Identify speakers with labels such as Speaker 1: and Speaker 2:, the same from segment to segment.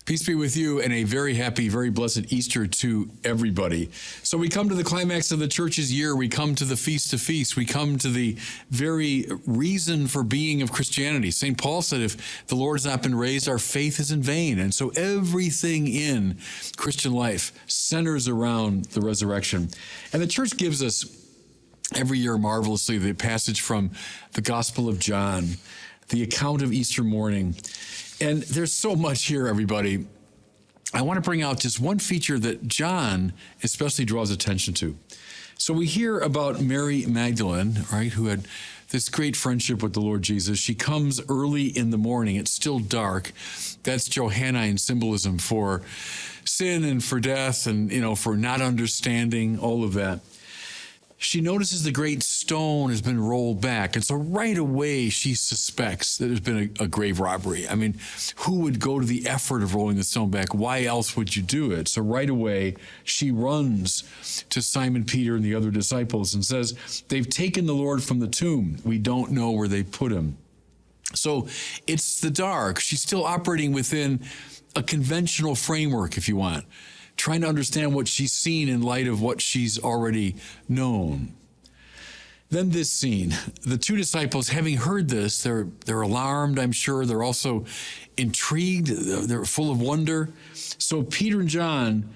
Speaker 1: Peace be with you, and a very happy, very blessed Easter to everybody. So we come to the climax of the church's year. We come to the Feast of Feasts. We come to the very reason for being of Christianity. St. Paul said, if the Lord has not been raised, our faith is in vain. And so everything in Christian life centers around the resurrection. And the church gives us every year marvelously the passage from the Gospel of John, the account of Easter morning. And there's so much here, everybody. I want to bring out just one feature that John especially draws attention to. So we hear about Mary Magdalene, right, who had this great friendship with the Lord Jesus. She comes early in the morning. It's still dark. That's Johannine symbolism for sin and for death and, for not understanding, all of that. She notices the great stone has been rolled back. And so right away, she suspects that there's been a grave robbery. I mean, who would go to the effort of rolling the stone back? Why else would you do it? So right away, she runs to Simon Peter and the other disciples and says, they've taken the Lord from the tomb. We don't know where they put him. So it's the dark. She's still operating within a conventional framework, if you want, trying to understand what she's seen in light of what she's already known. Then this scene, the two disciples, having heard this, they're alarmed, I'm sure. They're also intrigued. They're full of wonder. So Peter and John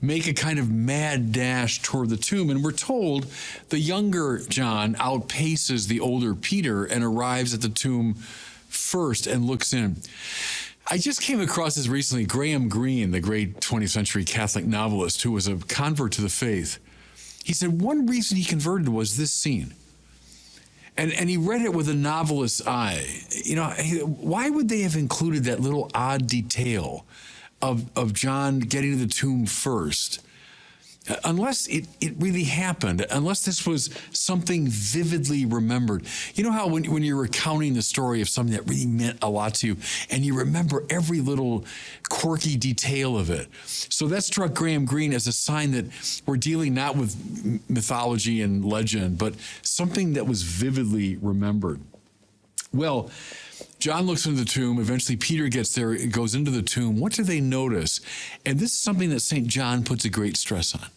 Speaker 1: make a kind of mad dash toward the tomb. And we're told the younger John outpaces the older Peter and arrives at the tomb first and looks in. I just came across this recently, Graham Greene, the great 20th century Catholic novelist who was a convert to the faith. He said one reason he converted was this scene. And he read it with a novelist's eye. Why would they have included that little odd detail of John getting to the tomb first? Unless it really happened, unless this was something vividly remembered. You know how when you're recounting the story of something that really meant a lot to you, and you remember every little quirky detail of it. So that struck Graham Greene as a sign that we're dealing not with mythology and legend, but something that was vividly remembered. Well, John looks into the tomb. Eventually, Peter gets there, goes into the tomb. What do they notice? And this is something that St. John puts a great stress on.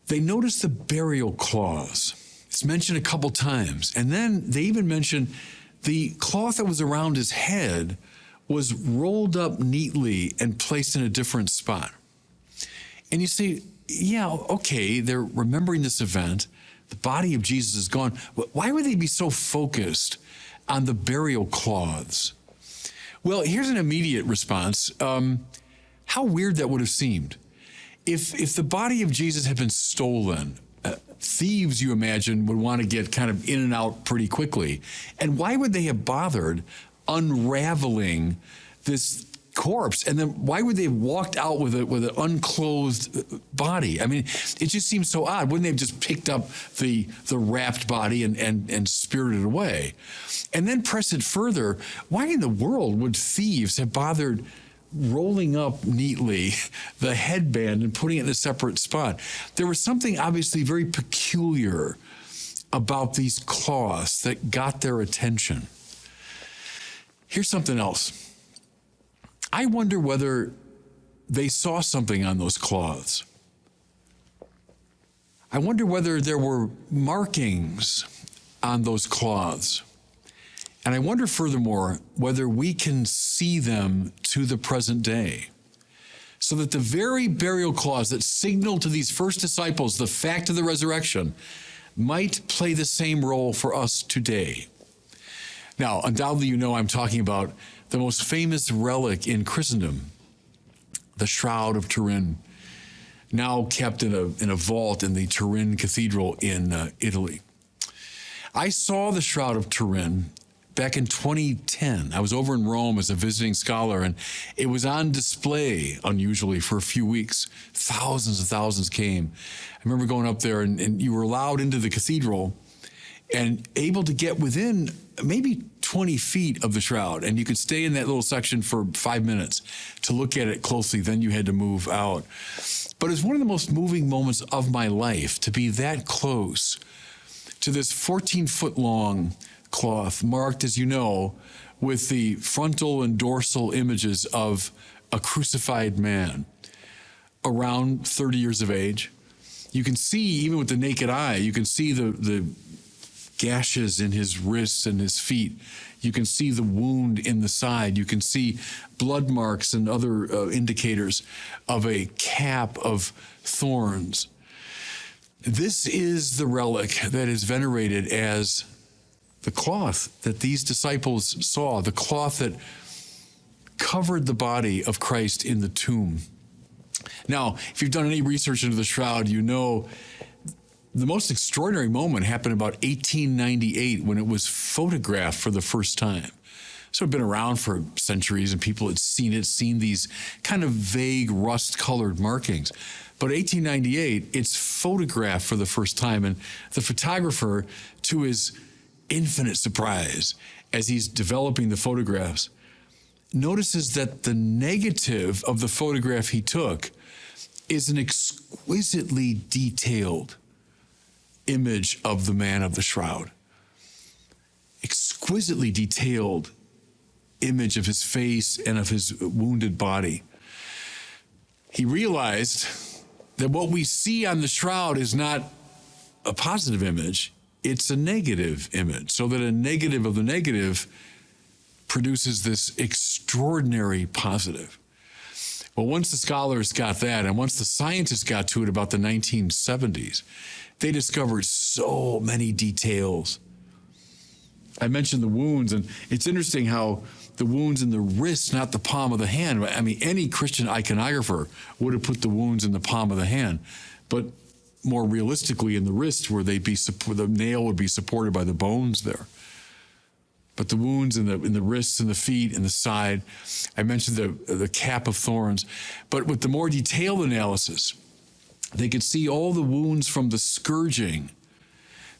Speaker 1: They notice the burial cloths. It's mentioned a couple times. And then they even mention the cloth that was around his head was rolled up neatly and placed in a different spot. And you say, yeah, okay, they're remembering this event. The body of Jesus is gone. Why would they be so focused on the burial cloths? Well, here's an immediate response. How weird that would have seemed. If the body of Jesus had been stolen, thieves, you imagine, would want to get kind of in and out pretty quickly. And why would they have bothered unraveling this corpse? And then why would they have walked out with an unclothed body? I mean, it just seems so odd. Wouldn't they have just picked up the wrapped body and spirited it away? And then press it further. Why in the world would thieves have bothered rolling up neatly the headband and putting it in a separate spot? There was something obviously very peculiar about these cloths that got their attention. Here's something else. I wonder whether they saw something on those cloths. I wonder whether there were markings on those cloths. And I wonder furthermore whether we can see them to the present day. So that the very burial cloths that signal to these first disciples the fact of the resurrection might play the same role for us today. Now, undoubtedly, I'm talking about the most famous relic in Christendom, the Shroud of Turin, now kept in a vault in the Turin Cathedral in Italy. I saw the Shroud of Turin back in 2010. I was over in Rome as a visiting scholar, and it was on display, unusually, for a few weeks. Thousands and thousands came. I remember going up there, and you were allowed into the cathedral and able to get within maybe 20 feet of the shroud, and you could stay in that little section for 5 minutes to look at it closely. Then you had to move out. But it was one of the most moving moments of my life to be that close to this 14-foot-long cloth marked, as you know, with the frontal and dorsal images of a crucified man around 30 years of age. You can see, even with the naked eye, you can see the gashes in his wrists and his feet. You can see the wound in the side. You can see blood marks and other indicators of a cap of thorns. This is the relic that is venerated as the cloth that these disciples saw, the cloth that covered the body of Christ in the tomb. Now, if you've done any research into the shroud, you know the most extraordinary moment happened about 1898 when it was photographed for the first time. So it had been around for centuries and people had seen it, seen these kind of vague rust-colored markings. But 1898, it's photographed for the first time, and the photographer, to his infinite surprise, as he's developing the photographs, notices that the negative of the photograph he took is an exquisitely detailed image of the man of the shroud. Exquisitely detailed image of his face and of his wounded body. He realized that what we see on the shroud is not a positive image, it's a negative image, so that a negative of the negative produces this extraordinary positive. Well, once the scholars got that, and once the scientists got to it about the 1970s, they discovered so many details. I mentioned the wounds, and it's interesting how the wounds in the wrist, not the palm of the hand. I mean, any Christian iconographer would have put the wounds in the palm of the hand, but more realistically in the wrist, where the nail would be supported by the bones there. But the wounds in the wrists and the feet and the side, I mentioned the cap of thorns. But with the more detailed analysis, they could see all the wounds from the scourging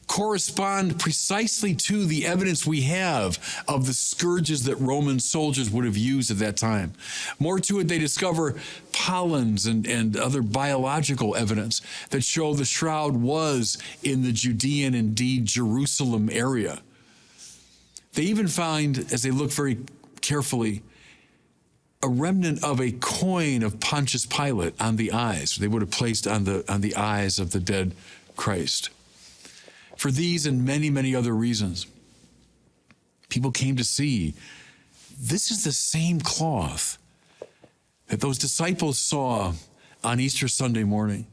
Speaker 1: correspond precisely to the evidence we have of the scourges that Roman soldiers would have used at that time. More to it, they discover pollens and other biological evidence that show the shroud was in the Judean, indeed Jerusalem area. They even find, as they look very carefully, a remnant of a coin of Pontius Pilate on the eyes. They would have placed on the eyes of the dead Christ. For these and many, many other reasons, people came to see this is the same cloth that those disciples saw on Easter Sunday morning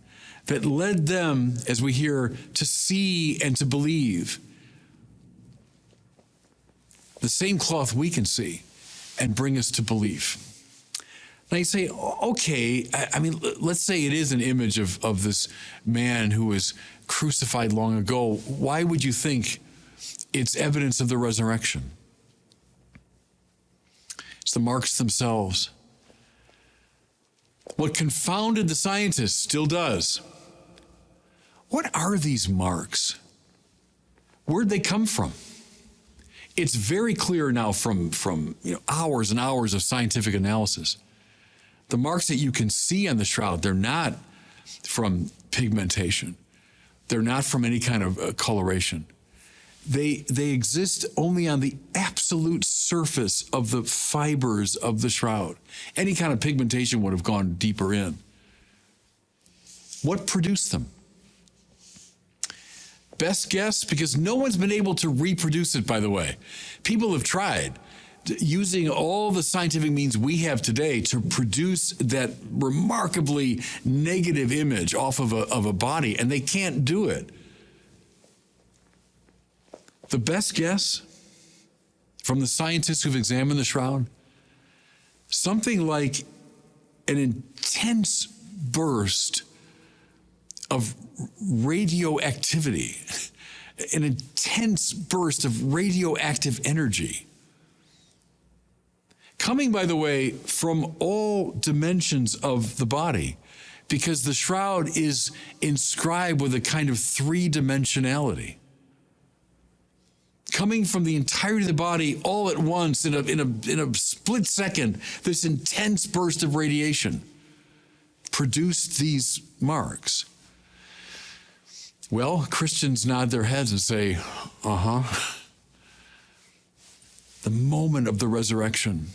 Speaker 1: that led them, as we hear, to see and to believe. The same cloth we can see and bring us to belief. Now you say, okay, I mean, let's say it is an image of this man who was crucified long ago. Why would you think it's evidence of the resurrection? It's the marks themselves. What confounded the scientists still does. What are these marks? Where'd they come from? It's very clear now from hours and hours of scientific analysis. The marks that you can see on the shroud, they're not from pigmentation. They're not from any kind of coloration. They exist only on the absolute surface of the fibers of the shroud. Any kind of pigmentation would have gone deeper in. What produced them? Best guess, because no one's been able to reproduce it, by the way. People have tried using all the scientific means we have today to produce that remarkably negative image off of a body, and they can't do it. The best guess from the scientists who've examined the shroud, something like an intense burst of radioactivity, an intense burst of radioactive energy. Coming, by the way, from all dimensions of the body, because the shroud is inscribed with a kind of three-dimensionality. Coming from the entirety of the body all at once in a split second, this intense burst of radiation produced these marks. Well, Christians nod their heads and say, the moment of the resurrection,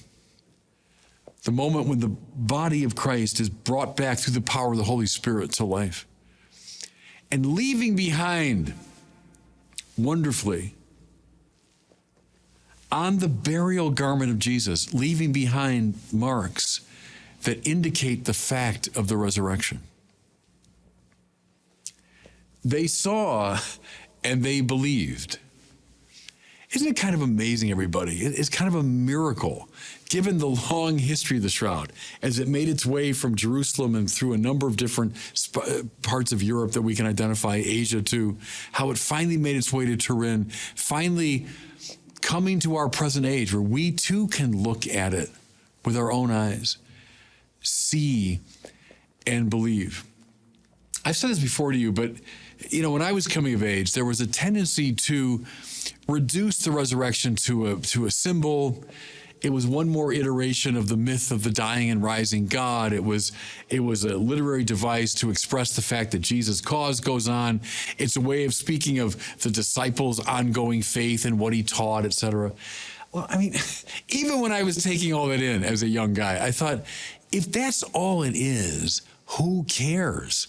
Speaker 1: the moment when the body of Christ is brought back through the power of the Holy Spirit to life. And leaving behind, wonderfully, on the burial garment of Jesus, leaving behind marks that indicate the fact of the resurrection. They saw and they believed. Isn't it kind of amazing, everybody? It's kind of a miracle, given the long history of the shroud, as it made its way from Jerusalem and through a number of different parts of Europe that we can identify, Asia too, how it finally made its way to Turin, finally coming to our present age where we too can look at it with our own eyes, see and believe. I've said this before to you, but when I was coming of age, there was a tendency to reduce the resurrection to a symbol. It was one more iteration of the myth of the dying and rising God. It was a literary device to express the fact that Jesus' cause goes on. It's a way of speaking of the disciples' ongoing faith and what he taught, etc. Well, even when I was taking all that in as a young guy, I thought, if that's all it is, who cares?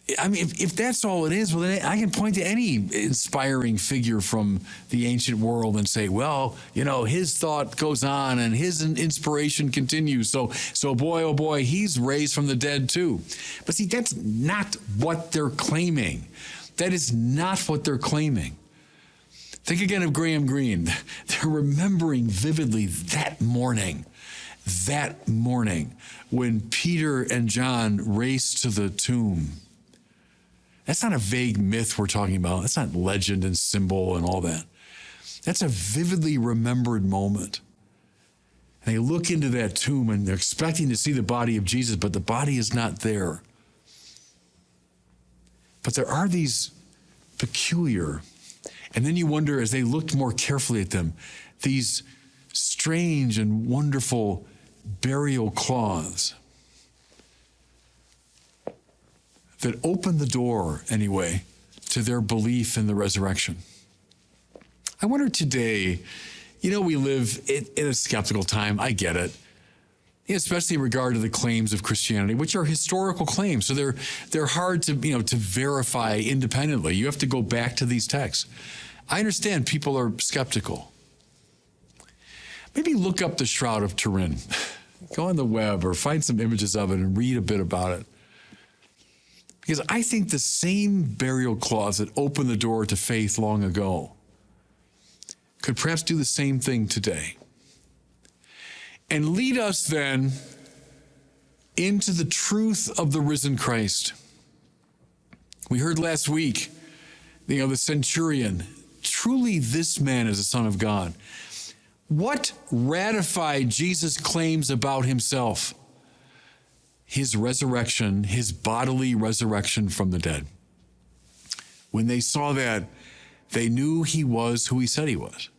Speaker 1: If that's all it is, well, then I can point to any inspiring figure from the ancient world and say, well, his thought goes on and his inspiration continues. So boy, oh boy, he's raised from the dead too. But see, that's not what they're claiming. That is not what they're claiming. Think again of Graham Greene. They're remembering vividly that morning when Peter and John raced to the tomb. That's not a vague myth we're talking about. That's not legend and symbol and all that. That's a vividly remembered moment. And they look into that tomb and they're expecting to see the body of Jesus, but the body is not there. But there are these peculiar, and then you wonder as they looked more carefully at them, these strange and wonderful burial cloths that opened the door, anyway, to their belief in the resurrection. I wonder today, we live in a skeptical time. I get it, especially in regard to the claims of Christianity, which are historical claims. So they're hard to verify independently. You have to go back to these texts. I understand people are skeptical. Maybe look up the Shroud of Turin. Go on the web or find some images of it and read a bit about it. Because I think the same burial cloths that opened the door to faith long ago could perhaps do the same thing today. And lead us then into the truth of the risen Christ. We heard last week, the centurion, truly this man is the Son of God. What ratified Jesus' claims about himself? His resurrection, his bodily resurrection from the dead. When they saw that, they knew he was who he said he was.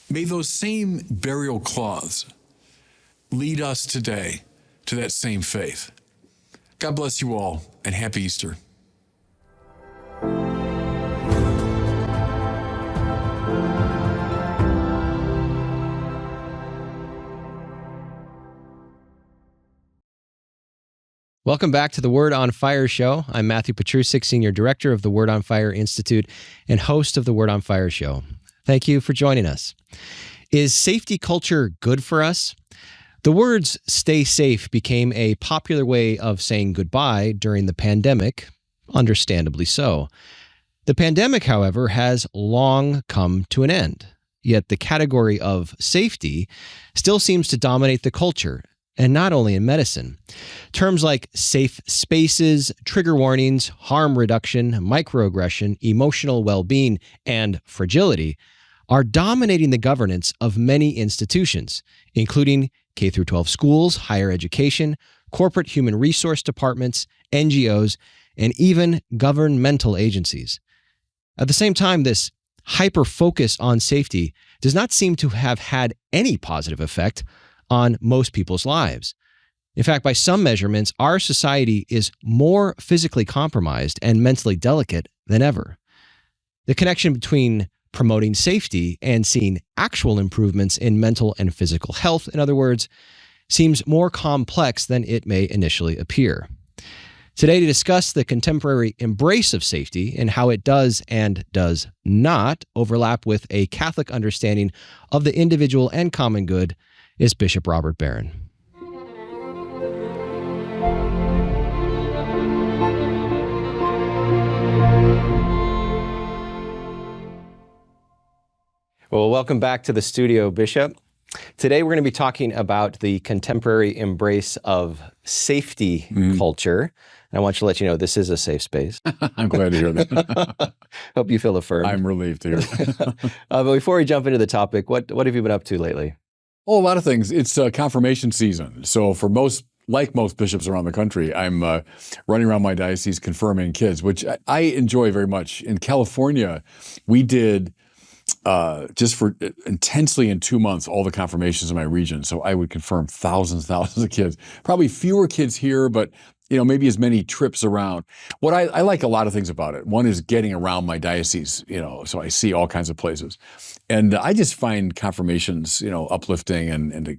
Speaker 1: May those same burial cloths lead us today to that same faith. God bless you all, and happy Easter.
Speaker 2: Welcome back to the Word on Fire show. I'm Matthew Petrusik, Senior Director of the Word on Fire Institute and host of the Word on Fire show. Thank you for joining us. Is safety culture good for us? The words "stay safe" became a popular way of saying goodbye during the pandemic, understandably so. The pandemic, however, has long come to an end, yet the category of safety still seems to dominate the culture. And not only in medicine. Terms like safe spaces, trigger warnings, harm reduction, microaggression, emotional well-being, and fragility are dominating the governance of many institutions, including K-12 schools, higher education, corporate human resource departments, NGOs, and even governmental agencies. At the same time, this hyper-focus on safety does not seem to have had any positive effect on most people's lives. In fact, by some measurements, our society is more physically compromised and mentally delicate than ever. The connection between promoting safety and seeing actual improvements in mental and physical health, in other words, seems more complex than it may initially appear. Today, to discuss the contemporary embrace of safety and how it does and does not overlap with a Catholic understanding of the individual and common good, is Bishop Robert Barron. Well, welcome back to the studio, Bishop. Today, we're going to be talking about the contemporary embrace of safety culture. And I want you to let you know this is a safe space.
Speaker 1: I'm glad to hear that.
Speaker 2: Hope you feel affirmed.
Speaker 1: I'm relieved to hear that.
Speaker 2: But before we jump into the topic, what have you been up to lately?
Speaker 1: Oh, a lot of things. It's confirmation season. So for most bishops around the country, I'm running around my diocese confirming kids, which I enjoy very much. In California, we did just for intensely in 2 months, all the confirmations in my region. So I would confirm thousands of kids, probably fewer kids here, but maybe as many trips around. What I like a lot of things about it. One is getting around my diocese, so I see all kinds of places. And I just find confirmations, uplifting and to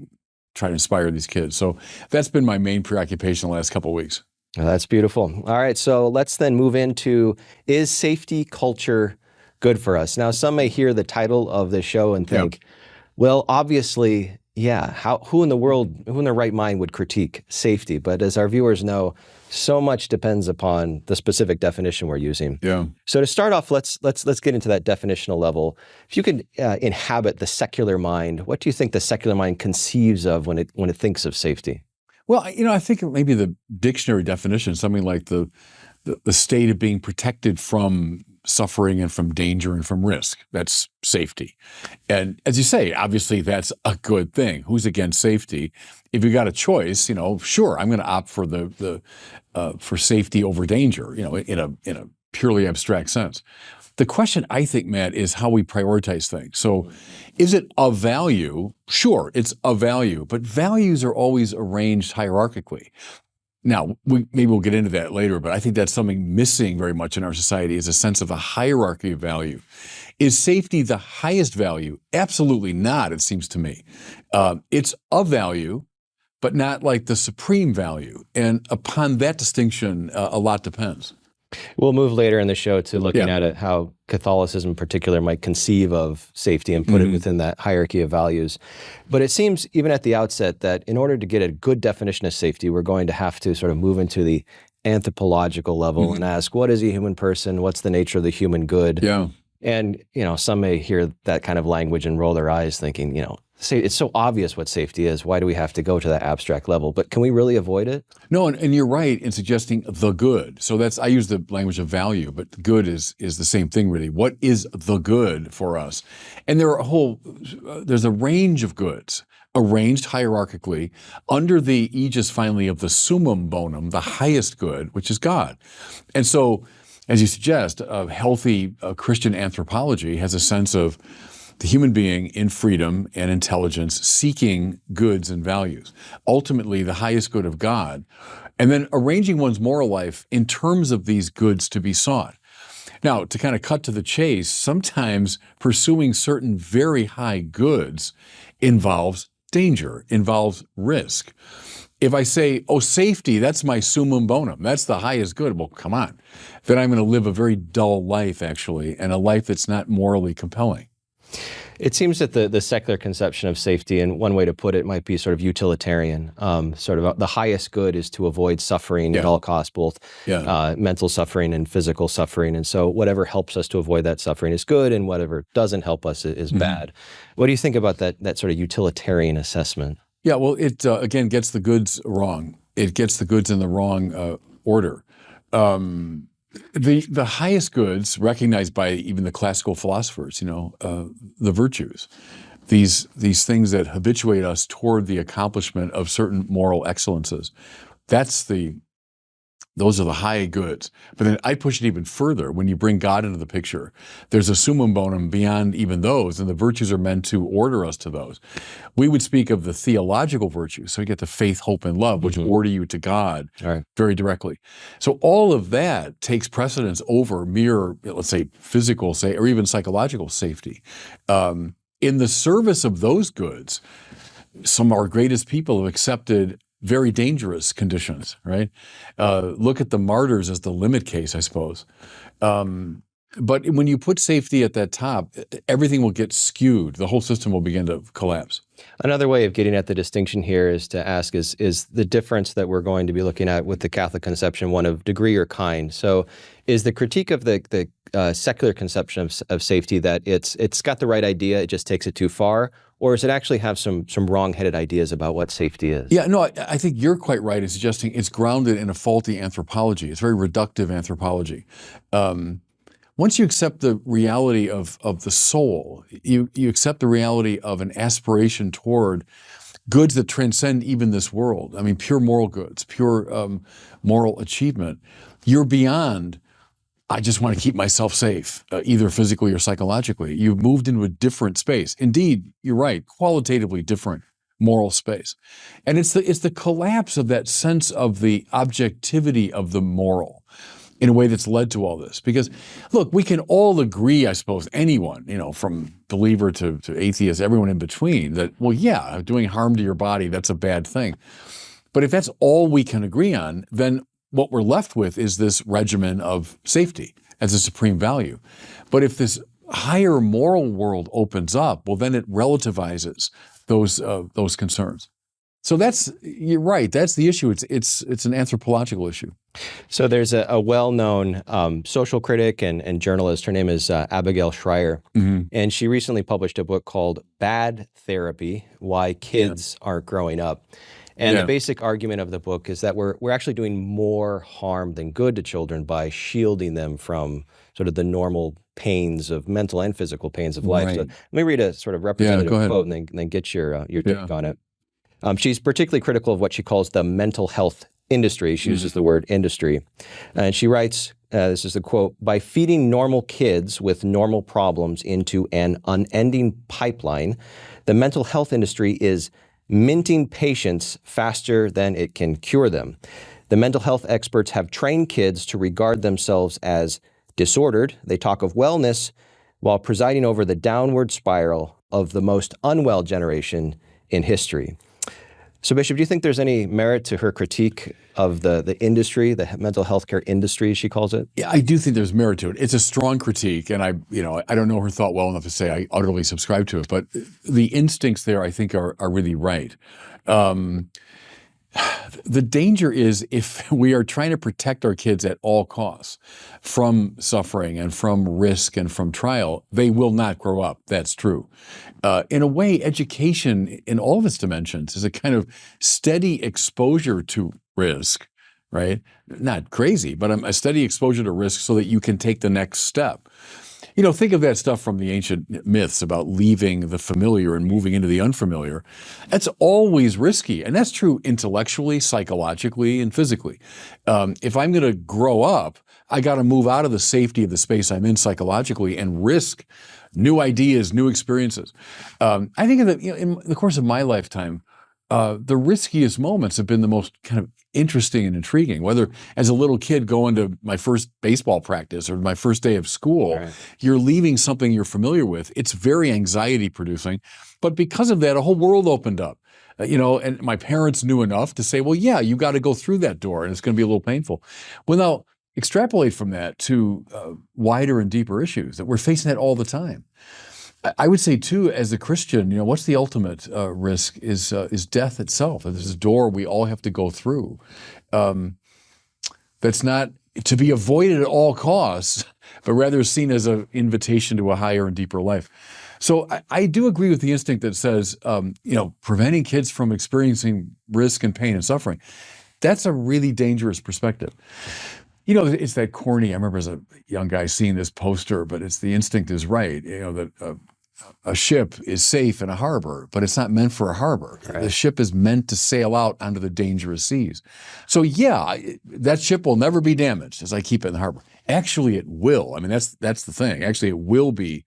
Speaker 1: try to inspire these kids. So that's been my main preoccupation the last couple of weeks.
Speaker 2: Well, that's beautiful. All right, so let's then move into, is safety culture good for us? Now, some may hear the title of the show and think, well, obviously, yeah, who in their right mind would critique safety? But as our viewers know, so much depends upon the specific definition we're using.
Speaker 1: Yeah.
Speaker 2: So to start off, let's get into that definitional level. If you could inhabit the secular mind, what do you think the secular mind conceives of when it thinks of safety?
Speaker 1: Well, I think maybe the dictionary definition, something like the state of being protected from suffering and from danger and from risk. That's safety. And as you say, obviously that's a good thing. Who's against safety? If you got a choice, sure, I'm going to opt for for safety over danger, in a purely abstract sense. The question, I think, Matt, is how we prioritize things. So is it of value? Sure, it's of value, but values are always arranged hierarchically. Now, maybe we'll get into that later, but I think that's something missing very much in our society is a sense of a hierarchy of value. Is safety the highest value? Absolutely not, it seems to me. It's of value, but not like the supreme value. And upon that distinction, a lot depends.
Speaker 2: We'll move later in the show to looking at it, how Catholicism in particular might conceive of safety and put it within that hierarchy of values. But it seems even at the outset that in order to get a good definition of safety, we're going to have to sort of move into the anthropological level and ask, what is a human person? What's the nature of the human good?
Speaker 1: Yeah.
Speaker 2: And, some may hear that kind of language and roll their eyes thinking, it's so obvious what safety is. Why do we have to go to that abstract level? But can we really avoid it?
Speaker 1: No, and you're right in suggesting the good. So I use the language of value, but good is the same thing really. What is the good for us? And there's a range of goods arranged hierarchically under the aegis finally of the summum bonum, the highest good, which is God. And so, as you suggest, a healthy Christian anthropology has a sense of the human being in freedom and intelligence seeking goods and values, ultimately the highest good of God, and then arranging one's moral life in terms of these goods to be sought. Now, to kind of cut to the chase, sometimes pursuing certain very high goods involves danger, involves risk. If I say, safety, that's my summum bonum, that's the highest good, well, come on, then I'm going to live a very dull life, actually, and a life that's not morally compelling.
Speaker 2: It seems that the secular conception of safety, and one way to put it might be sort of utilitarian. Sort of the highest good is to avoid suffering at all costs, both mental suffering and physical suffering. And so whatever helps us to avoid that suffering is good, and whatever doesn't help us is bad. What do you think about that sort of utilitarian assessment?
Speaker 1: Yeah, well, it again gets the goods wrong. It gets the goods in the wrong order. The highest goods recognized by even the classical philosophers, the virtues, these things that habituate us toward the accomplishment of certain moral excellences. That's the Those are the high goods. But then I push it even further. When you bring God into the picture, there's a summum bonum beyond even those, and the virtues are meant to order us to those. We would speak of the theological virtues. So you get the faith, hope, and love, which order you to God very directly. So all of that takes precedence over mere, let's say, physical, or even psychological safety. In the service of those goods, some of our greatest people have accepted very dangerous conditions, right? Look at the martyrs as the limit case, I suppose. But when you put safety at that top, everything will get skewed. The whole system will begin to collapse.
Speaker 2: Another way of getting at the distinction here is to ask, is the difference that we're going to be looking at with the Catholic conception one of degree or kind? So is the critique of the secular conception of safety that it's got the right idea, it just takes it too far? Or does it actually have some wrong-headed ideas about what safety is?
Speaker 1: Yeah, no, I think you're quite right in suggesting it's grounded in a faulty anthropology. It's very reductive anthropology. Once you accept the reality of the soul, you accept the reality of an aspiration toward goods that transcend even this world. I mean, pure moral goods, pure moral achievement. You're beyond, I just want to keep myself safe, either physically or psychologically. You've moved into a different space. Indeed, you're right, qualitatively different moral space. And it's the collapse of that sense of the objectivity of the moral in a way that's led to all this. Because, look, we can all agree, I suppose, anyone, from believer to atheist, everyone in between, that, well, yeah, doing harm to your body, that's a bad thing. But if that's all we can agree on, then what we're left with is this regimen of safety as a supreme value. But if this higher moral world opens up, well, then it relativizes those concerns. So you're right, that's the issue. It's an anthropological issue.
Speaker 2: So there's a well-known social critic and journalist. Her name is Abigail Shrier, and she recently published a book called Bad Therapy: Why Kids Aren't Growing Up. And the basic argument of the book is that we're actually doing more harm than good to children by shielding them from sort of the normal pains of mental and physical pains of life. So let me read a sort of representative quote and then get your take on it. She's particularly critical of what she calls the mental health industry. She uses the word industry. And she writes, this is the quote, "By feeding normal kids with normal problems into an unending pipeline, the mental health industry is minting patients faster than it can cure them. The mental health experts have trained kids to regard themselves as disordered. They talk of wellness while presiding over the downward spiral of the most unwell generation in history." So, Bishop, do you think there's any merit to her critique of the industry, the mental health care industry, she calls it?
Speaker 1: Yeah, I do think there's merit to it. It's a strong critique, and I don't know her thought well enough to say I utterly subscribe to it, but the instincts there, I think, are really right. The danger is if we are trying to protect our kids at all costs from suffering and from risk and from trial, they will not grow up. That's true. In a way, education in all of its dimensions is a kind of steady exposure to risk, right? Not crazy, but a steady exposure to risk so that you can take the next step. Think of that stuff from the ancient myths about leaving the familiar and moving into the unfamiliar. That's always risky. And that's true intellectually, psychologically, and physically. If I'm going to grow up, I got to move out of the safety of the space I'm in psychologically and risk new ideas, new experiences. I think in the course of my lifetime, the riskiest moments have been the most kind of interesting and intriguing, whether as a little kid going to my first baseball practice or my first day of school, you're leaving something you're familiar with. It's very anxiety producing, but because of that, a whole world opened up, and my parents knew enough to say, well, yeah, you got to go through that door and it's going to be a little painful. Well, now extrapolate from that to wider and deeper issues that we're facing that all the time. I would say, too, as a Christian, what's the ultimate risk is death itself. There's a door we all have to go through. That's not to be avoided at all costs, but rather seen as an invitation to a higher and deeper life. So I do agree with the instinct that says, preventing kids from experiencing risk and pain and suffering, that's a really dangerous perspective. It's that corny. I remember as a young guy seeing this poster, but it's the instinct is right. That a ship is safe in a harbor, but it's not meant for a harbor.
Speaker 2: Right.
Speaker 1: The ship is meant to sail out onto the dangerous seas. So yeah, that ship will never be damaged as I keep it in the harbor. Actually, it will. I mean, that's the thing. Actually, it will be.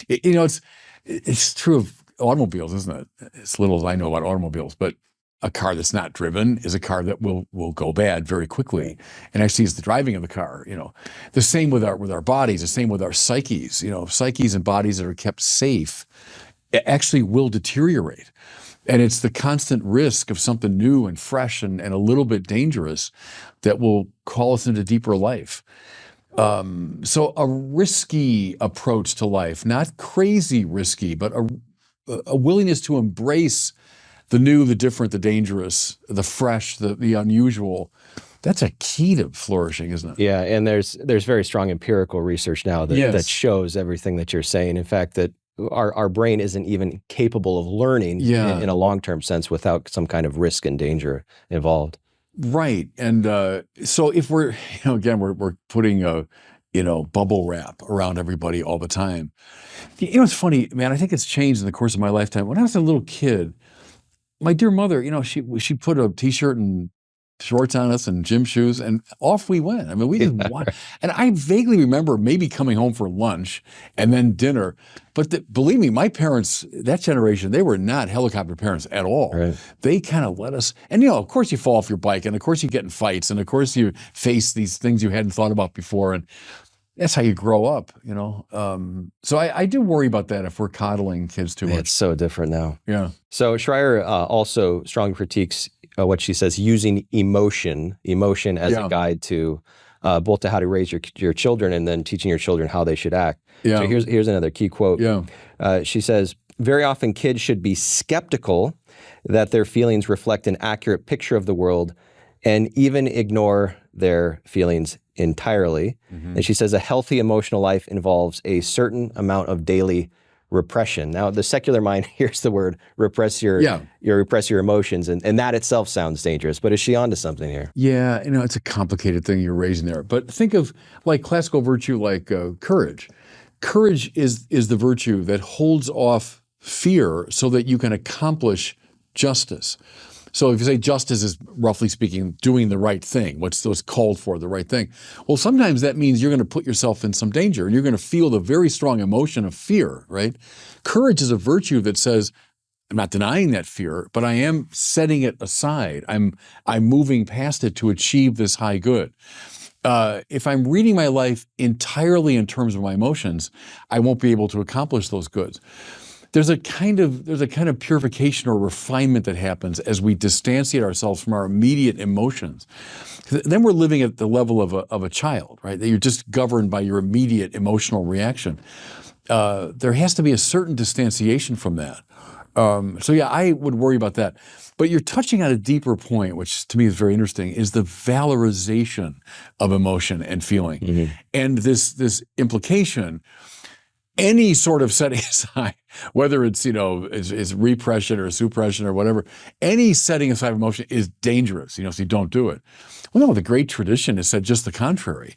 Speaker 1: It's true of automobiles, isn't it? As little as I know about automobiles, but a car that's not driven is a car that will go bad very quickly. And actually, it's the driving of the car. The same with our bodies. The same with our psyches. Psyches and bodies that are kept safe actually will deteriorate. And it's the constant risk of something new and fresh and a little bit dangerous that will call us into deeper life. So a risky approach to life, not crazy risky, but a willingness to embrace the new, the different, the dangerous, the fresh, the unusual. That's a key to flourishing, isn't it?
Speaker 2: Yeah, and there's very strong empirical research now that shows everything that you're saying. In fact, that our brain isn't even capable of learning in a long-term sense without some kind of risk and danger involved.
Speaker 1: Right. And so if we're, again, we're putting bubble wrap around everybody all the time. It's funny, man, I think it's changed in the course of my lifetime. When I was a little kid, my dear mother, she put a T-shirt and shorts on us and gym shoes, and off we went. I mean, we just and I vaguely remember maybe coming home for lunch and then dinner. But believe me, my parents, that generation, they were not helicopter parents at all.
Speaker 2: Right.
Speaker 1: They kind of let us, and of course you fall off your bike, and of course you get in fights, and of course you face these things you hadn't thought about before, and that's how you grow up, So I do worry about that if we're coddling kids too much.
Speaker 2: It's so different now.
Speaker 1: Yeah.
Speaker 2: So Schreier also strongly critiques what she says, using emotion as a guide to both to how to raise your children and then teaching your children how they should act.
Speaker 1: Yeah.
Speaker 2: So here's another key quote.
Speaker 1: Yeah.
Speaker 2: She says, very often kids should be skeptical that their feelings reflect an accurate picture of the world and even ignore their feelings entirely. Mm-hmm. And she says a healthy emotional life involves a certain amount of daily repression. Now, the secular mind hears the word repress your emotions, and that itself sounds dangerous. But is she onto something here?
Speaker 1: Yeah, it's a complicated thing you're raising there. But think of like classical virtue, like courage. Courage is the virtue that holds off fear so that you can accomplish justice. So if you say justice is, roughly speaking, doing the right thing, what's called for, the right thing. Well, sometimes that means you're going to put yourself in some danger and you're going to feel the very strong emotion of fear, right? Courage is a virtue that says, I'm not denying that fear, but I am setting it aside. I'm moving past it to achieve this high good. If I'm reading my life entirely in terms of my emotions, I won't be able to accomplish those goods. There's a kind of purification or refinement that happens as we distantiate ourselves from our immediate emotions. Then we're living at the level of a child, right? That you're just governed by your immediate emotional reaction. There has to be a certain distanciation from that. So yeah, I would worry about that. But you're touching on a deeper point, which to me is very interesting, is the valorization of emotion and feeling. Mm-hmm. And this implication, any sort of setting aside, whether it's, is repression or suppression or whatever, any setting aside of emotion is dangerous, so you don't do it. Well, no, the great tradition has said just the contrary.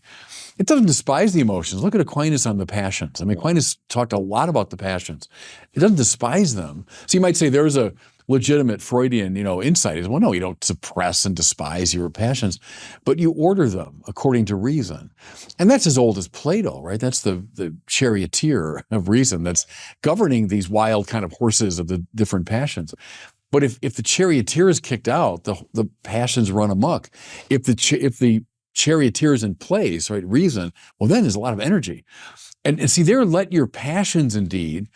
Speaker 1: It doesn't despise the emotions. Look at Aquinas on the passions. I mean, Aquinas talked a lot about the passions. It doesn't despise them. So you might say there's a legitimate Freudian, insight is, well, no, you don't suppress and despise your passions, but you order them according to reason. And that's as old as Plato, right? That's the charioteer of reason that's governing these wild kind of horses of the different passions. But if the charioteer is kicked out, the passions run amok. If the charioteer is in place, right, reason, well, then there's a lot of energy. And see, there, let your passions indeed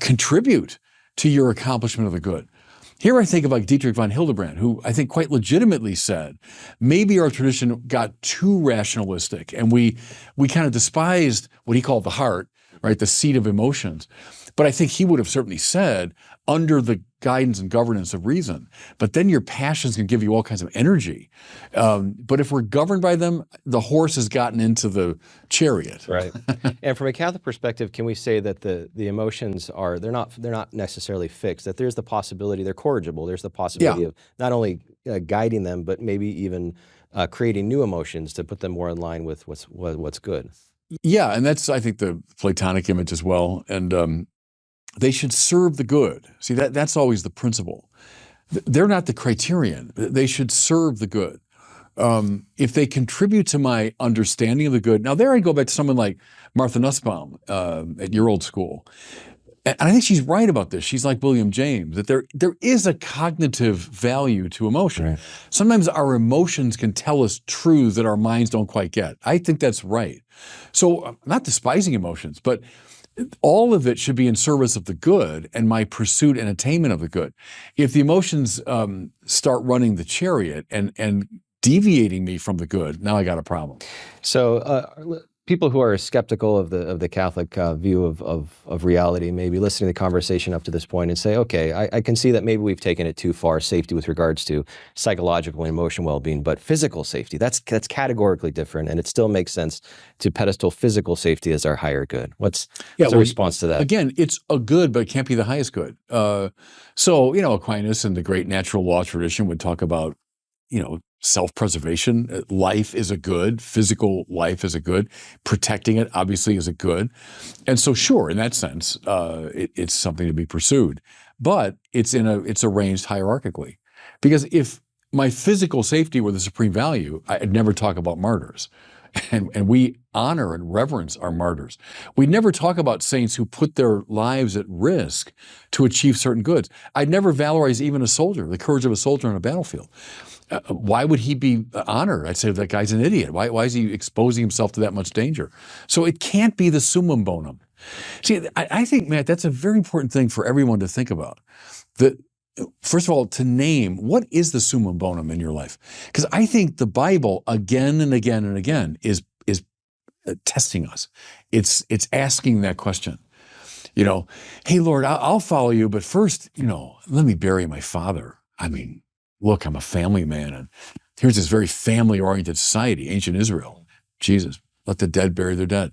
Speaker 1: contribute to your accomplishment of the good. Here I think of like Dietrich von Hildebrand, who I think quite legitimately said, maybe our tradition got too rationalistic and we kind of despised what he called the heart, right, the seat of emotions. But I think he would have certainly said, under the guidance and governance of reason. But then your passions can give you all kinds of energy. But if we're governed by them, the horse has gotten into the chariot.
Speaker 2: Right. And from a Catholic perspective, can we say that the emotions they're not necessarily fixed, that there's the possibility, they're corrigible, there's the possibility of not only guiding them, but maybe even creating new emotions to put them more in line with what's good?
Speaker 1: Yeah, and that's, I think, the Platonic image as well. And they should serve the good. See, that's always the principle. They're not the criterion. They should serve the good. If they contribute to my understanding of the good. Now, there I go back to someone like Martha Nussbaum at your old school. And I think she's right about this. She's like William James, that there is a cognitive value to emotion.
Speaker 2: Right.
Speaker 1: Sometimes our emotions can tell us truths that our minds don't quite get. I think that's right. So I'm not despising emotions, but all of it should be in service of the good and my pursuit and attainment of the good. If the emotions start running the chariot and deviating me from the good, now I got a problem.
Speaker 2: So people who are skeptical of the Catholic view of reality may be listening to the conversation up to this point and say, okay, I can see that maybe we've taken it too far, safety with regards to psychological and emotional well-being, but physical safety, that's categorically different, and it still makes sense to pedestal physical safety as our higher good. What's the response to that?
Speaker 1: Again, it's a good, but it can't be the highest good. So, Aquinas and the great natural law tradition would talk about, self-preservation. Life is a good. Physical life is a good. Protecting it, obviously, is a good. And so, sure, in that sense, it's something to be pursued. But it's arranged hierarchically. Because if my physical safety were the supreme value, I'd never talk about martyrs. And we honor and reverence our martyrs. We never talk about saints who put their lives at risk to achieve certain goods. I'd never valorize even a soldier, the courage of a soldier on a battlefield. Why would he be honored? I'd say that guy's an idiot. Why is he exposing himself to that much danger? So it can't be the summum bonum. See, I think, Matt, that's a very important thing for everyone to think about. First of all, to name what is the summum bonum in your life. Because I think the Bible again and again and again is testing us. It's asking that question. Hey, Lord, I'll follow you, but first, let me bury my father. I mean, look, I'm a family man, and here's this very family-oriented society, ancient Israel. Jesus, let the dead bury their dead.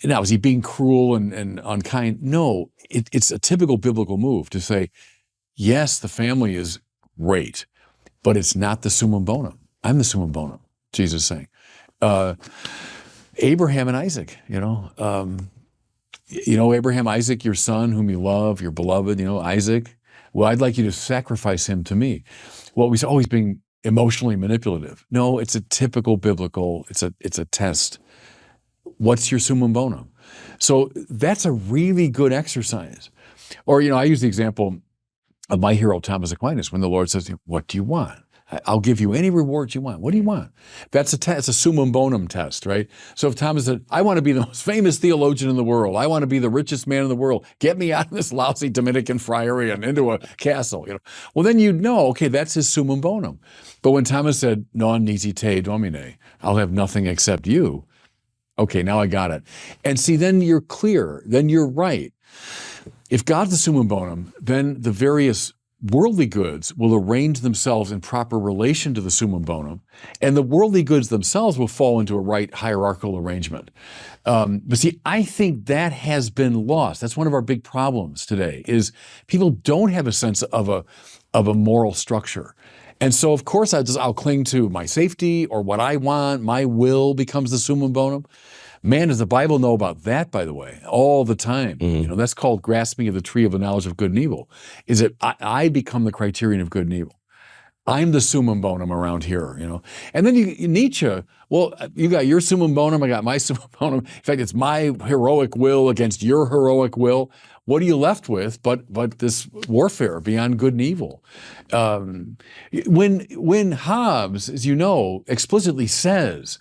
Speaker 1: Now, is he being cruel and unkind? No, it's a typical biblical move to say, yes, the family is great, but it's not the summum bonum. I'm the summum bonum, Jesus is saying. Abraham and Isaac, Abraham, Isaac, your son, whom you love, your beloved, Isaac. Well, I'd like you to sacrifice him to me. Well, he's always being emotionally manipulative. No, it's a typical biblical, it's a test. What's your summum bonum? So that's a really good exercise. Or, I use the example of my hero, Thomas Aquinas, when the Lord says, what do you want? I'll give you any reward you want. What do you want? That's a test. It's a summum bonum test, right? So if Thomas said, I want to be the most famous theologian in the world. I want to be the richest man in the world. Get me out of this lousy Dominican friary and into a castle. Well, then you'd know, okay, that's his summum bonum. But when Thomas said, non nisi te domine, I'll have nothing except you. Okay, now I got it. And see, then you're clear. Then you're right. If God's the summum bonum, then the various worldly goods will arrange themselves in proper relation to the summum bonum, and the worldly goods themselves will fall into a right hierarchical arrangement. But see, I think that has been lost. That's one of our big problems today, is people don't have a sense of a moral structure. And so, of course, I'll cling to my safety or what I want. My will becomes the summum bonum. Man, does the Bible know about that, by the way, all the time.
Speaker 2: Mm-hmm.
Speaker 1: That's called grasping of the tree of the knowledge of good and evil, is that I become the criterion of good and evil. I'm the summum bonum around here, And then Nietzsche, well, you got your summum bonum, I got my summum bonum. In fact, it's my heroic will against your heroic will. What are you left with but this warfare beyond good and evil? When Hobbes, as you know, explicitly says,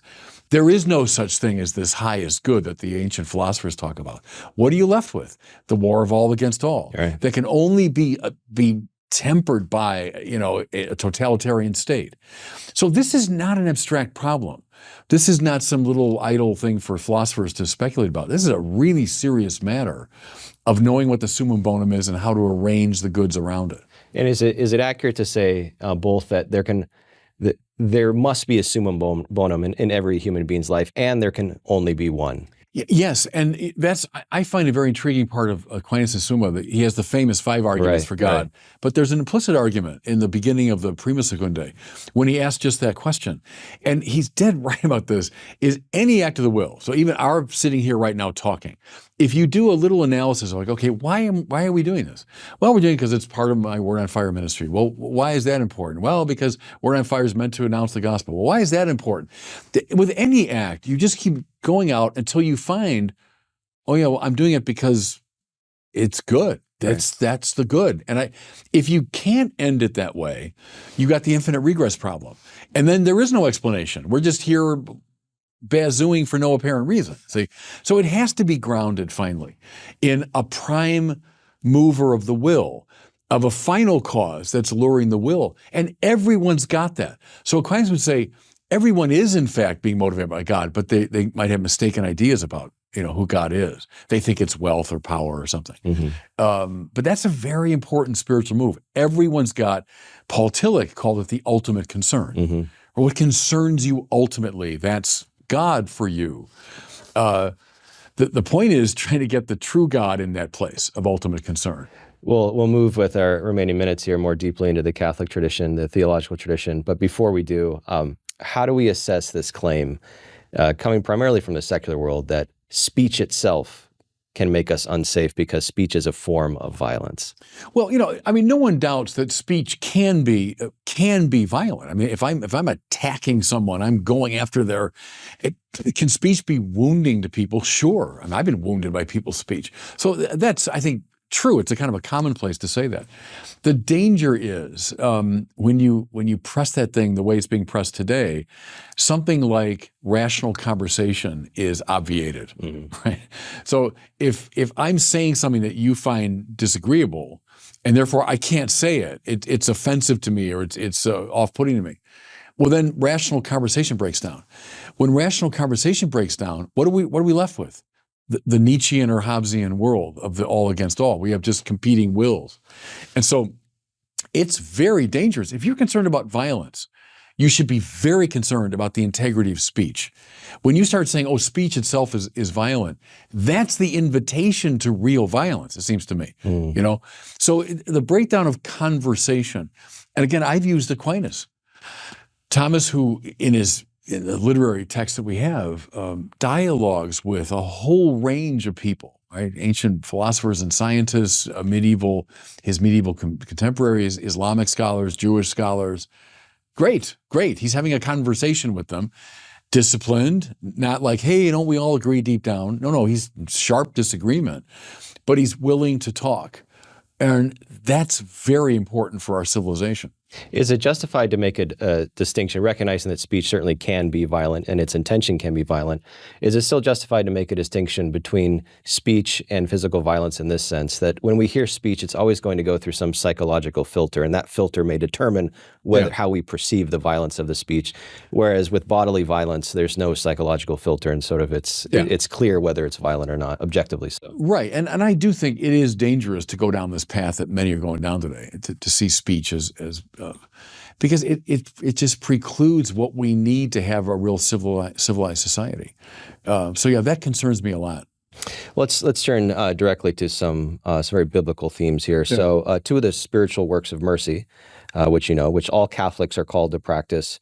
Speaker 1: there is no such thing as this highest good that the ancient philosophers talk about. What are you left with? The war of all against all.
Speaker 2: Right.
Speaker 1: That can only be tempered by, a totalitarian state. So this is not an abstract problem. This is not some little idle thing for philosophers to speculate about. This is a really serious matter of knowing what the summum bonum is and how to arrange the goods around it.
Speaker 2: And is it accurate to say both that there must be a summum bonum in every human being's life, and there can only be one?
Speaker 1: Yes, and I find a very intriguing part of Aquinas' Summa that he has the famous 5 arguments
Speaker 2: Right,
Speaker 1: for God,
Speaker 2: right.
Speaker 1: but there's an implicit argument in the beginning of the Prima Secundae when he asks just that question. And he's dead right about this, is any act of the will, so even our sitting here right now talking, if you do a little analysis of like, okay, why are we doing this? Well, we're doing it because it's part of my Word on Fire ministry. Well, why is that important? Well, because Word on Fire is meant to announce the gospel. Well, why is that important? With any act, you just keep going out until you find, oh yeah, well, I'm doing it because it's good. That's the good. And if you can't end it that way, you got the infinite regress problem. And then there is no explanation. We're just here bazooing for no apparent reason. See? So it has to be grounded finally in a prime mover of the will, of a final cause that's luring the will. And everyone's got that. So Aquinas would say everyone is in fact being motivated by God, but they might have mistaken ideas about who God is. They think it's wealth or power or something. But that's a very important spiritual move. Everyone's got, Paul Tillich called it the ultimate concern. Or what concerns you ultimately, that's God for you. The point is trying to get the true God in that place of ultimate concern.
Speaker 2: We'll move with our remaining minutes here more deeply into the Catholic tradition, the theological tradition. But before we do, how do we assess this claim, coming primarily from the secular world, that speech itself can make us unsafe because speech is a form of violence? Well,
Speaker 1: no one doubts that speech can be violent. I mean, if I'm attacking someone, I'm going after can speech be wounding to people? Sure. I mean, I've been wounded by people's speech. So that's, I think, true. It's a kind of a commonplace to say that. The danger is when you press that thing the way it's being pressed today, something like rational conversation is obviated. Right? So if I'm saying something that you find disagreeable, and therefore I can't say it's offensive to me or it's off-putting to me, well then rational conversation breaks down. When rational conversation breaks down, what are we left with? The Nietzschean or Hobbesian world of the all against all. We have just competing wills. And so it's very dangerous. If you're concerned about violence, you should be very concerned about the integrity of speech. When you start saying, oh, speech itself is violent, that's the invitation to real violence, it seems to me. So the breakdown of conversation, and again, I've used Aquinas. Thomas, who in the literary text that we have, dialogues with a whole range of people, right? Ancient philosophers and scientists, his medieval contemporaries, Islamic scholars, Jewish scholars. Great. He's having a conversation with them, disciplined, not like, hey, don't we all agree deep down? No, he's sharp disagreement, but he's willing to talk. And that's very important for our civilization.
Speaker 2: Is it justified to make a distinction, recognizing that speech certainly can be violent and its intention can be violent? Is it still justified to make a distinction between speech and physical violence in this sense, that when we hear speech, it's always going to go through some psychological filter, and that filter may determine how we perceive the violence of the speech, whereas with bodily violence, there's no psychological filter, and sort of it's clear whether it's violent or not, objectively so.
Speaker 1: Right, and I do think it is dangerous to go down this path that many are going down today, to see speech as because it just precludes what we need to have a real civilized society. So that concerns me a lot.
Speaker 2: Let's turn directly to some very biblical themes here. Yeah. So two of the spiritual works of mercy, which all Catholics are called to practice,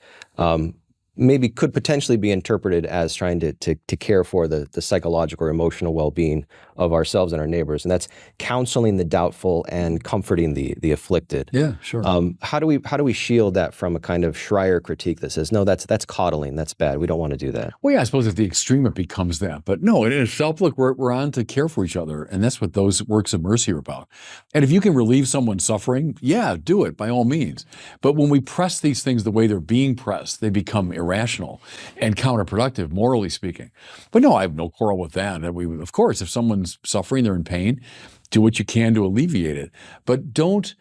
Speaker 2: maybe could potentially be interpreted as trying to care for the psychological or emotional well-being of ourselves and our neighbors, and that's counseling the doubtful and comforting the afflicted.
Speaker 1: Yeah, sure.
Speaker 2: How do we shield that from a kind of Schreier critique that says, no, that's coddling, that's bad, we don't want to do that?
Speaker 1: Well, yeah, I suppose at the extreme it becomes that, but no, in itself, look, we're on to care for each other, and that's what those works of mercy are about. And if you can relieve someone's suffering, yeah, do it by all means. But when we press these things the way they're being pressed, they become irrational and counterproductive, morally speaking. But no, I have no quarrel with that. Of course, if someone's suffering, they're in pain, do what you can to alleviate it. But don't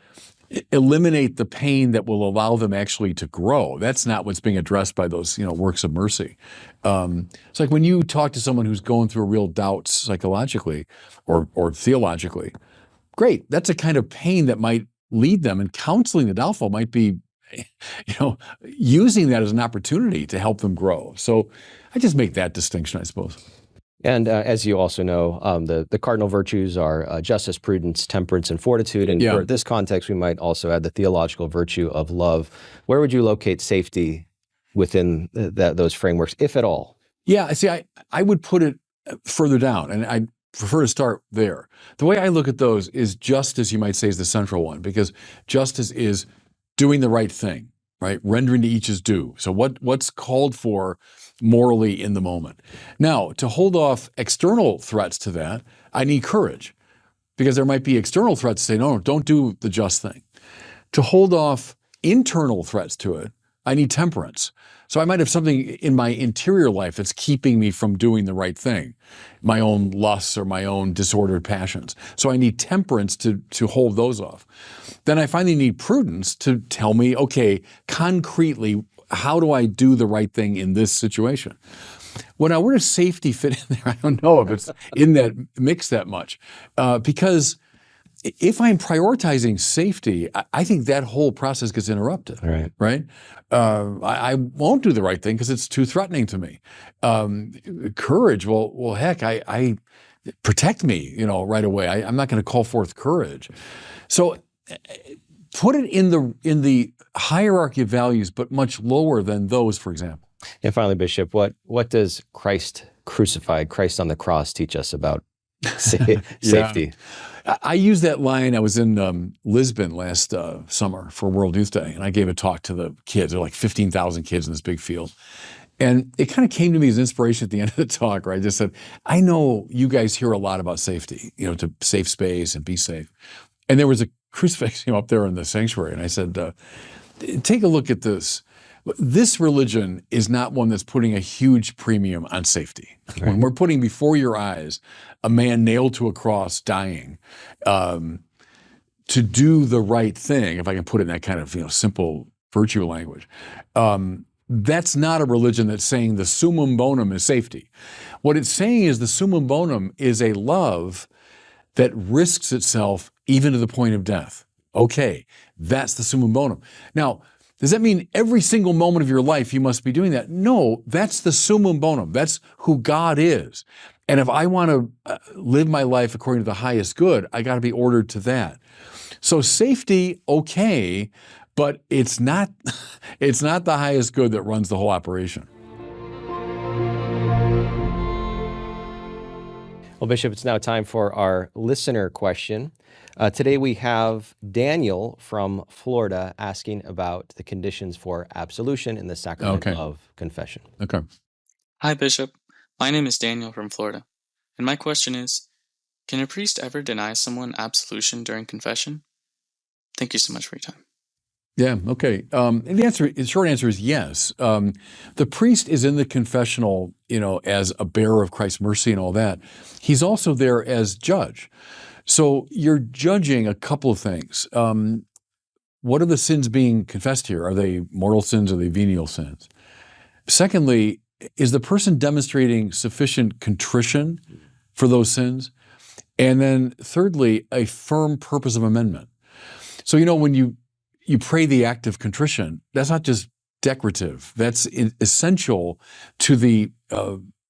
Speaker 1: eliminate the pain that will allow them actually to grow. That's not what's being addressed by those works of mercy. It's like when you talk to someone who's going through a real doubt psychologically or theologically, great. That's a kind of pain that might lead them, and counseling the doubtful might be using that as an opportunity to help them grow. So I just make that distinction, I suppose.
Speaker 2: And as you also know, the cardinal virtues are justice, prudence, temperance, and fortitude. And for this context, we might also add the theological virtue of love. Where would you locate safety within those frameworks, if at all?
Speaker 1: Yeah, see, I would put it further down, and I prefer to start there. The way I look at those is justice, you might say, is the central one, because justice is doing the right thing, right? Rendering to each his due. So what's called for morally in the moment. Now, to hold off external threats to that, I need courage, because there might be external threats to say, no, don't do the just thing. To hold off internal threats to it, I need temperance. So I might have something in my interior life that's keeping me from doing the right thing, my own lusts or my own disordered passions. So I need temperance to hold those off. Then I finally need prudence to tell me, okay, concretely, how do I do the right thing in this situation? Well, now, where does safety fit in there? I don't know if it's in that mix that much, because if I'm prioritizing safety, I think that whole process gets interrupted. Right? I won't do the right thing because it's too threatening to me. Courage, well, heck, I protect me, right away. I'm not going to call forth courage. So put it in the hierarchy of values, but much lower than those, for example.
Speaker 2: And finally, Bishop, what does Christ crucified, Christ on the cross, teach us about safety?
Speaker 1: I used that line. I was in Lisbon last summer for World Youth Day, and I gave a talk to the kids. There were like 15,000 kids in this big field. And it kind of came to me as inspiration at the end of the talk, where I just said, I know you guys hear a lot about safety, to safe space and be safe. And there was a crucifix up there in the sanctuary, and I said, take a look at this. This religion is not one that's putting a huge premium on safety. Right. When we're putting before your eyes a man nailed to a cross dying to do the right thing, if I can put it in that kind of simple virtue language, that's not a religion that's saying the summum bonum is safety. What it's saying is the summum bonum is a love that risks itself even to the point of death. Okay, that's the summum bonum. Now, does that mean every single moment of your life you must be doing that? No, that's the summum bonum. That's who God is. And if I want to live my life according to the highest good, I got to be ordered to that. So safety, okay, but it's not the highest good that runs the whole operation.
Speaker 2: Well, Bishop, it's now time for our listener question. Today we have Daniel from Florida asking about the conditions for absolution in the sacrament of confession.
Speaker 1: Okay.
Speaker 3: Hi, Bishop. My name is Daniel from Florida. And my question is, can a priest ever deny someone absolution during confession? Thank you so much for your time.
Speaker 1: Yeah, okay. The short answer is yes. The priest is in the confessional, as a bearer of Christ's mercy and all that. He's also there as judge. So you're judging a couple of things. What are the sins being confessed here? Are they mortal sins or are they venial sins? Secondly, is the person demonstrating sufficient contrition for those sins? And then thirdly, a firm purpose of amendment. So, when you pray the act of contrition, that's not just decorative. That's essential to the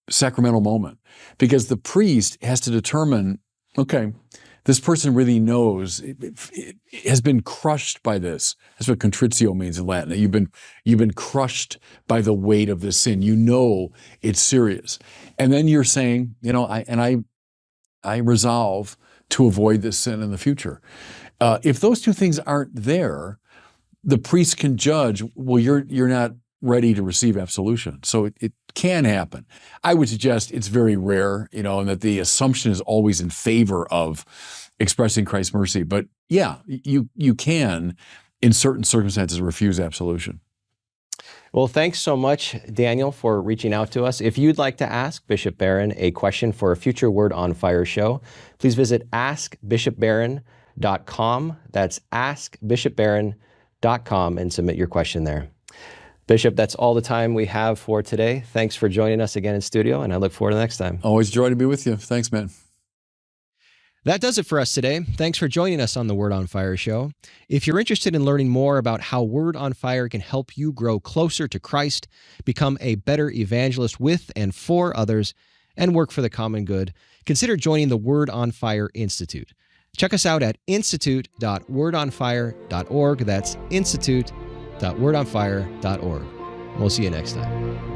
Speaker 1: sacramental moment, because the priest has to determine, okay, this person really knows, it has been crushed by this. That's what contritio means in Latin. You've been crushed by the weight of this sin. It's serious. And then you're saying, I resolve to avoid this sin in the future. If those two things aren't there, the priest can judge, well, you're not ready to receive absolution. So it can happen. I would suggest it's very rare, and that the assumption is always in favor of expressing Christ's mercy. But yeah, you can, in certain circumstances, refuse absolution.
Speaker 2: Well, thanks so much, Daniel, for reaching out to us. If you'd like to ask Bishop Barron a question for a future Word on Fire show, please visit askbishopbarron.com. That's askbishopbarron.com and submit your question there. Bishop, that's all the time we have for today. Thanks for joining us again in studio, and I look forward to next time.
Speaker 1: Always a joy to be with you. Thanks, man.
Speaker 2: That does it for us today. Thanks for joining us on the Word on Fire show. If you're interested in learning more about how Word on Fire can help you grow closer to Christ, become a better evangelist with and for others, and work for the common good, consider joining the Word on Fire Institute. Check us out at institute.wordonfire.org. That's institute.wordonfire.org. We'll see you next time.